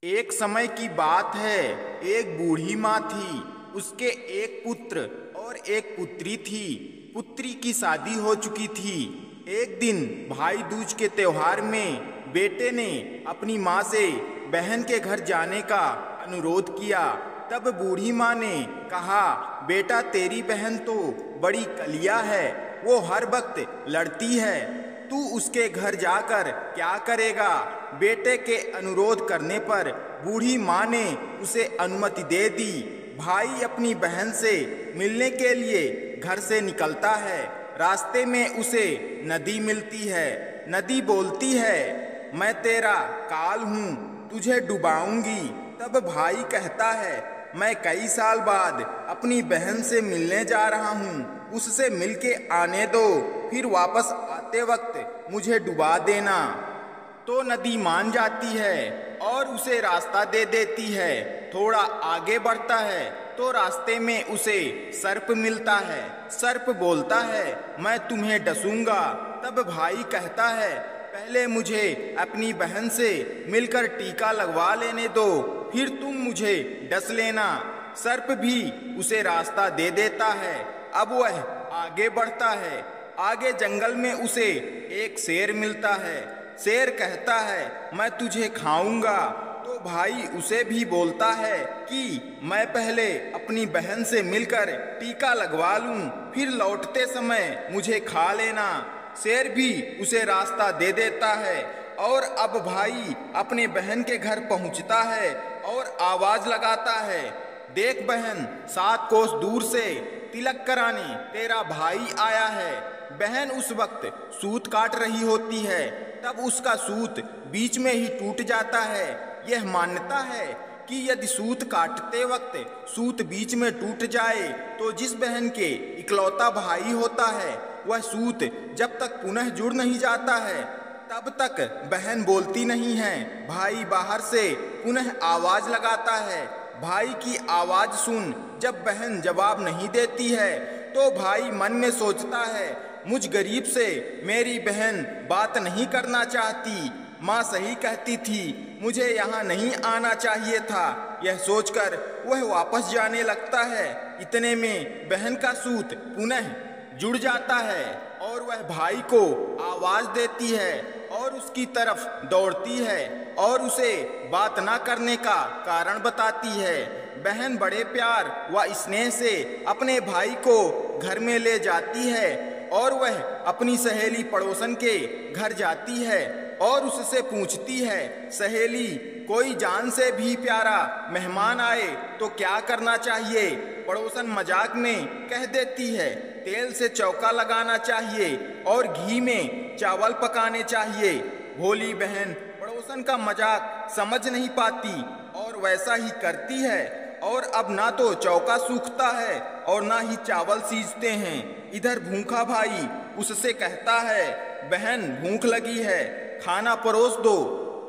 एक समय की बात है। एक बूढ़ी माँ थी। उसके एक पुत्र और एक पुत्री थी। पुत्री की शादी हो चुकी थी। एक दिन भाई दूज के त्योहार में बेटे ने अपनी माँ से बहन के घर जाने का अनुरोध किया। तब बूढ़ी माँ ने कहा, बेटा तेरी बहन तो बड़ी कलिया है, वो हर वक्त लड़ती है, तू उसके घर जाकर क्या करेगा। बेटे के अनुरोध करने पर बूढ़ी माँ ने उसे अनुमति दे दी। भाई अपनी बहन से मिलने के लिए घर से निकलता है। रास्ते में उसे नदी मिलती है। नदी बोलती है, मैं तेरा काल हूँ, तुझे डुबाऊंगी। तब भाई कहता है, मैं कई साल बाद अपनी बहन से मिलने जा रहा हूँ, उससे मिलके आने दो, फिर वापस आते वक्त मुझे डुबा देना। तो नदी मान जाती है और उसे रास्ता दे देती है। थोड़ा आगे बढ़ता है तो रास्ते में उसे सर्प मिलता है। सर्प बोलता है, मैं तुम्हें डसूंगा। तब भाई कहता है, पहले मुझे अपनी बहन से मिलकर टीका लगवा लेने दो, फिर तुम मुझे डस लेना। सर्प भी उसे रास्ता दे देता है। अब वह आगे बढ़ता है। आगे जंगल में उसे एक शेर मिलता है। शेर कहता है, मैं तुझे खाऊंगा। तो भाई उसे भी बोलता है कि मैं पहले अपनी बहन से मिलकर टीका लगवा लूं, फिर लौटते समय मुझे खा लेना। शेर भी उसे रास्ता दे देता है। और अब भाई अपने बहन के घर पहुंचता है और आवाज लगाता है, देख बहन, 7 कोस दूर से तिलक कराने तेरा भाई आया है। बहन उस वक्त सूत काट रही होती है। तब उसका सूत बीच में ही टूट जाता है। यह मान्यता है कि यदि सूत काटते वक्त सूत बीच में टूट जाए तो जिस बहन के इकलौता भाई होता है वह सूत जब तक पुनः जुड़ नहीं जाता है तब तक बहन बोलती नहीं है। भाई बाहर से पुनः आवाज लगाता है। भाई की आवाज सुन जब बहन जवाब नहीं देती है तो भाई मन में सोचता है, मुझ गरीब से मेरी बहन बात नहीं करना चाहती। माँ सही कहती थी, मुझे यहाँ नहीं आना चाहिए था। यह सोचकर वह वापस जाने लगता है। इतने में बहन का सूत पुनः जुड़ जाता है और वह भाई को आवाज देती है और उसकी तरफ दौड़ती है और उसे बात ना करने का कारण बताती है। बहन बड़े प्यार व स्नेह से अपने भाई को घर में ले जाती है और वह अपनी सहेली पड़ोसन के घर जाती है और उससे पूछती है, सहेली, कोई जान से भी प्यारा मेहमान आए तो क्या करना चाहिए। पड़ोसन मजाक में कह देती है, तेल से चौका लगाना चाहिए और घी में चावल पकाने चाहिए। भोली बहन पड़ोसन का मजाक समझ नहीं पाती और वैसा ही करती है। और अब ना तो चौका सूखता है और ना ही चावल सीजते हैं। इधर भूखा भाई उससे कहता है, बहन भूख लगी है, खाना परोस दो।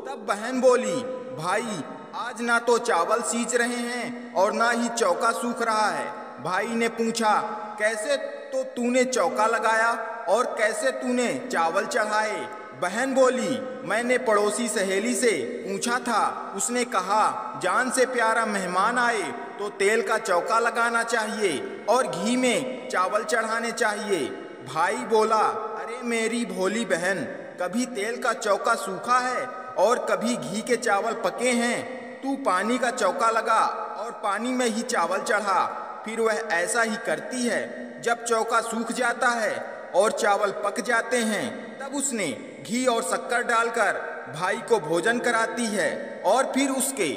तब बहन बोली, भाई आज ना तो चावल सीज रहे हैं और ना ही चौका सूख रहा है। भाई ने पूछा, कैसे तो तूने चौका लगाया और कैसे तूने चावल चढ़ाए। बहन बोली, मैंने पड़ोसी सहेली से पूछा था, उसने कहा जान से प्यारा मेहमान आए तो तेल का चौका लगाना चाहिए और घी में चावल चढ़ाने चाहिए। भाई बोला, अरे मेरी भोली बहन, कभी तेल का चौका सूखा है और कभी घी के चावल पके हैं। तू पानी का चौका लगा और पानी में ही चावल चढ़ा। फिर वह ऐसा ही करती है। जब चौका सूख जाता है और चावल पक जाते हैं तब उसने घी और शक्कर डालकर भाई को भोजन कराती है और फिर उसके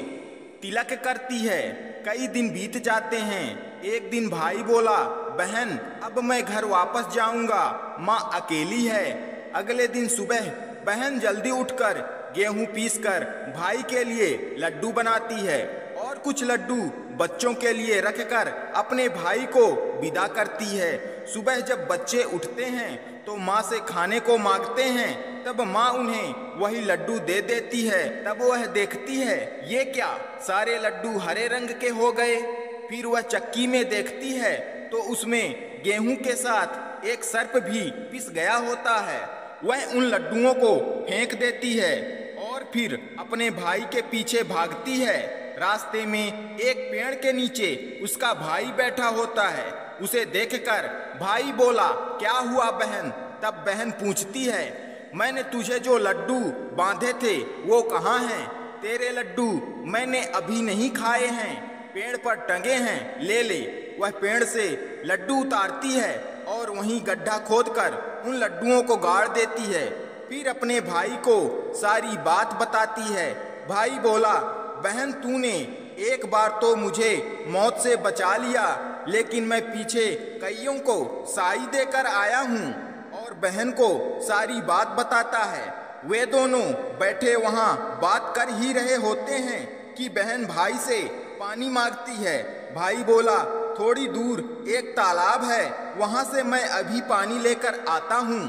तिलक करती है। कई दिन बीत जाते हैं। एक दिन भाई बोला, बहन अब मैं घर वापस जाऊंगा, माँ अकेली है। अगले दिन सुबह बहन जल्दी उठकर गेहूं पीसकर भाई के लिए लड्डू बनाती है और कुछ लड्डू बच्चों के लिए रखकर अपने भाई को विदा करती है। सुबह जब बच्चे उठते हैं तो माँ से खाने को मांगते हैं। तब माँ उन्हें वही लड्डू दे देती है। तब वह देखती है, ये क्या, सारे लड्डू हरे रंग के हो गए। फिर वह चक्की में देखती है तो उसमें गेहूं के साथ एक सर्प भी पिस गया होता है। वह उन लड्डुओं को फेंक देती है और फिर अपने भाई के पीछे भागती है। रास्ते में एक पेड़ के नीचे उसका भाई बैठा होता है। उसे देखकर भाई बोला, क्या हुआ बहन? तब बहन पूछती है, मैंने तुझे जो लड्डू बांधे थे वो कहाँ हैं? तेरे लड्डू मैंने अभी नहीं खाए हैं, पेड़ पर टंगे हैं, ले ले। वह पेड़ से लड्डू उतारती है और वहीं गड्ढा खोदकर उन लड्डुओं को गाड़ देती है। फिर अपने भाई को सारी बात बताती है। भाई बोला, बहन तूने एक बार तो मुझे मौत से बचा लिया, लेकिन मैं पीछे कईयों को साई देकर आया हूँ। और बहन को सारी बात बताता है। वे दोनों बैठे वहाँ बात कर ही रहे होते हैं कि बहन भाई से पानी मांगती है। भाई बोला, थोड़ी दूर एक तालाब है, वहाँ से मैं अभी पानी लेकर आता हूँ।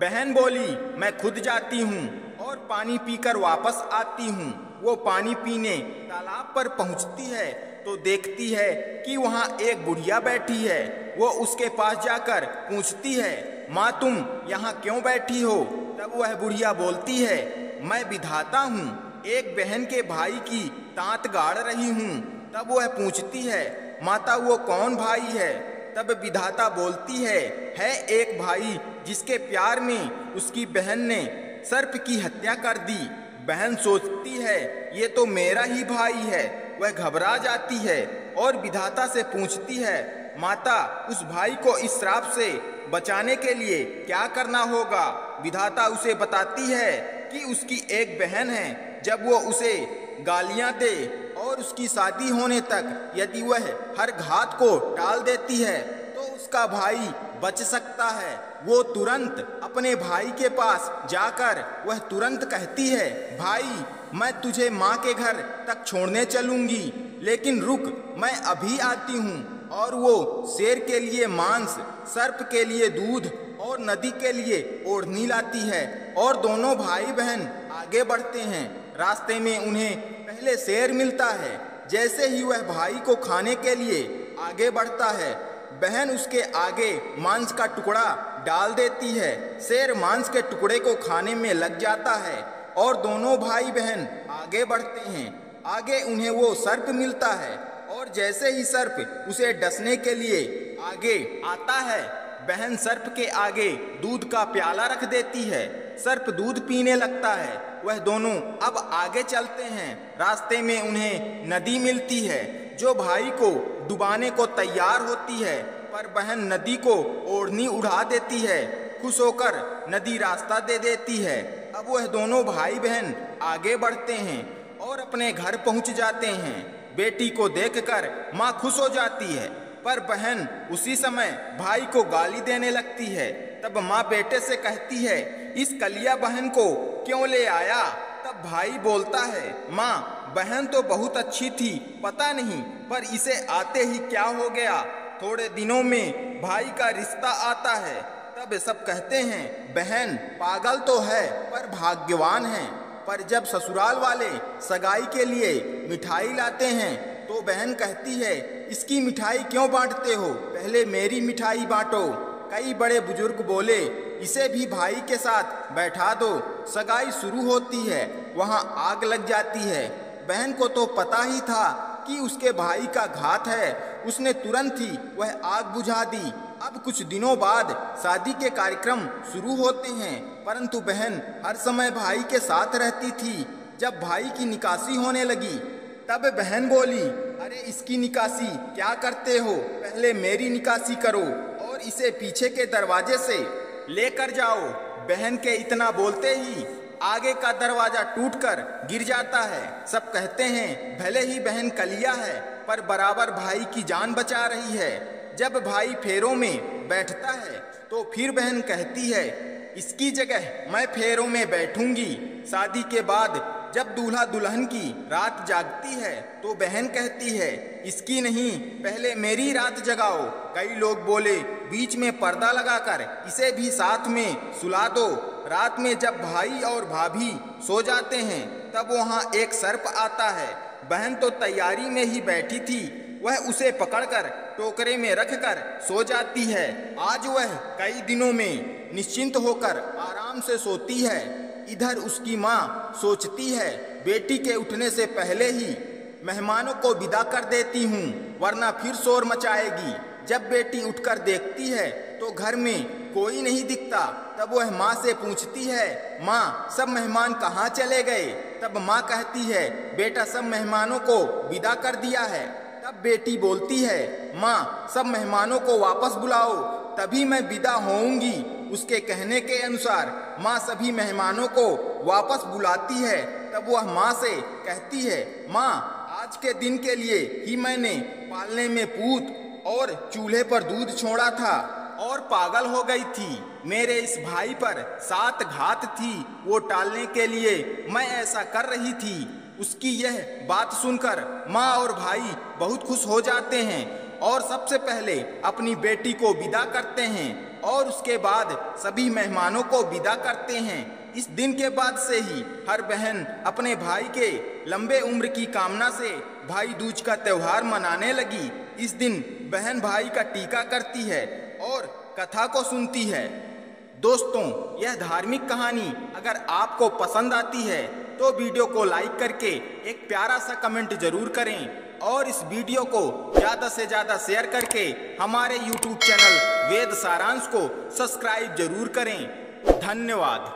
बहन बोली, मैं खुद जाती हूँ और पानी पीकर वापस आती हूँ। वो पानी पीने तालाब पर पहुँचती है तो देखती है कि वहाँ एक बुढ़िया बैठी है। वो उसके पास जाकर पूछती है, माँ तुम यहाँ क्यों बैठी हो? तब वह बुढ़िया बोलती है, मैं विधाता हूँ, एक बहन के भाई की तांत गाड़ रही हूँ। तब वह पूछती है, माता वो कौन भाई है? तब विधाता बोलती है एक भाई जिसके प्यार में उसकी बहन ने सर्प की हत्या कर दी। बहन सोचती है ये तो मेरा ही भाई है। वह घबरा जाती है और विधाता से पूछती है, माता उस भाई को इस श्राप से बचाने के लिए क्या करना होगा? विधाता उसे बताती है कि उसकी एक बहन है, जब वो उसे गालियां दे और उसकी शादी होने तक यदि वह हर घात को टाल देती है तो उसका भाई बच सकता है। वो तुरंत अपने भाई के पास जाकर वह तुरंत कहती है, भाई मैं तुझे माँ के घर तक छोड़ने चलूंगी, लेकिन रुक, मैं अभी आती हूँ। और वो शेर के लिए मांस, सर्प के लिए दूध और नदी के लिए ओढ़नी लाती है और दोनों भाई बहन आगे बढ़ते हैं। रास्ते में उन्हें पहले शेर मिलता है। जैसे ही वह भाई को खाने के लिए आगे बढ़ता है, बहन उसके आगे मांस का टुकड़ा डाल देती है। शेर मांस के टुकड़े को खाने में लग जाता है और दोनों भाई बहन आगे बढ़ते हैं। आगे उन्हें वो सर्प मिलता है और जैसे ही सर्प उसे डसने के लिए आगे आता है, बहन सर्प के आगे दूध का प्याला रख देती है। सर्प दूध पीने लगता है। वह दोनों अब आगे चलते हैं। रास्ते में उन्हें नदी मिलती है जो भाई को डुबाने को तैयार होती है, पर बहन नदी को ओढ़नी उड़ा देती है। खुश होकर नदी रास्ता दे देती है। अब वह दोनों भाई बहन आगे बढ़ते हैं और अपने घर पहुंच जाते हैं। बेटी को देखकर माँ खुश हो जाती है, पर बहन उसी समय भाई को गाली देने लगती है। तब माँ बेटे से कहती है, इस कलिया बहन को क्यों ले आया? तब भाई बोलता है, माँ बहन तो बहुत अच्छी थी, पता नहीं पर इसे आते ही क्या हो गया। थोड़े दिनों में भाई का रिश्ता आता है। तब सब कहते हैं, बहन पागल तो है पर भाग्यवान है। पर जब ससुराल वाले सगाई के लिए मिठाई लाते हैं तो बहन कहती है, इसकी मिठाई क्यों बांटते हो? पहले मेरी मिठाई बांटो। कई बड़े बुजुर्ग बोले, इसे भी भाई के साथ बैठा दो। सगाई शुरू होती है, वहाँ आग लग जाती है। बहन को तो पता ही था कि उसके भाई का घात है। उसने तुरंत ही वह आग बुझा दी। अब कुछ दिनों बाद शादी के कार्यक्रम शुरू होते हैं, परंतु बहन हर समय भाई के साथ रहती थी। जब भाई की निकासी होने लगी तब बहन बोली, अरे इसकी निकासी क्या करते हो? पहले मेरी निकासी करो और इसे पीछे के दरवाजे से लेकर जाओ। बहन के इतना बोलते ही आगे का दरवाजा टूटकर गिर जाता है। सब कहते हैं, भले ही बहन कलिया है पर बराबर भाई की जान बचा रही है। जब भाई फेरों में बैठता है तो फिर बहन कहती है, इसकी जगह मैं फेरों में बैठूंगी। शादी के बाद जब दूल्हा दुल्हन की रात जागती है तो बहन कहती है, इसकी नहीं, पहले मेरी रात जगाओ। कई लोग बोले, बीच में पर्दा लगाकर इसे भी साथ में सुला दो। रात में जब भाई और भाभी सो जाते हैं तब वहाँ एक सर्प आता है। बहन तो तैयारी में ही बैठी थी। वह उसे पकड़कर टोकरे में रखकर सो जाती है। आज वह कई दिनों में निश्चिंत होकर आराम से सोती है। इधर उसकी माँ सोचती है बेटी के उठने से पहले ही मेहमानों को विदा कर देती हूँ, वरना फिर शोर मचाएगी। जब बेटी उठकर देखती है तो घर में कोई नहीं दिखता। तब वह माँ से पूछती है, माँ सब मेहमान कहाँ चले गए? तब माँ कहती है, बेटा सब मेहमानों को विदा कर दिया है। तब बेटी बोलती है, माँ सब मेहमानों को वापस बुलाओ, तभी मैं विदा होऊंगी। उसके कहने के अनुसार माँ सभी मेहमानों को वापस बुलाती है। तब वह माँ से कहती है, माँ आज के दिन के लिए ही मैंने पालने में पूत और चूल्हे पर दूध छोड़ा था और पागल हो गई थी। मेरे इस भाई पर 7 घात थी, वो टालने के लिए मैं ऐसा कर रही थी। उसकी यह बात सुनकर माँ और भाई बहुत खुश हो जाते हैं और सबसे पहले अपनी बेटी को विदा करते हैं और उसके बाद सभी मेहमानों को विदा करते हैं। इस दिन के बाद से ही हर बहन अपने भाई के लंबे उम्र की कामना से भाई दूज का त्योहार मनाने लगी। इस दिन बहन भाई का टीका करती है और कथा को सुनती है। दोस्तों, यह धार्मिक कहानी अगर आपको पसंद आती है तो वीडियो को लाइक करके एक प्यारा सा कमेंट जरूर करें और इस वीडियो को ज़्यादा से ज़्यादा शेयर करके हमारे YouTube चैनल वेद सारांश को सब्सक्राइब जरूर करें। धन्यवाद।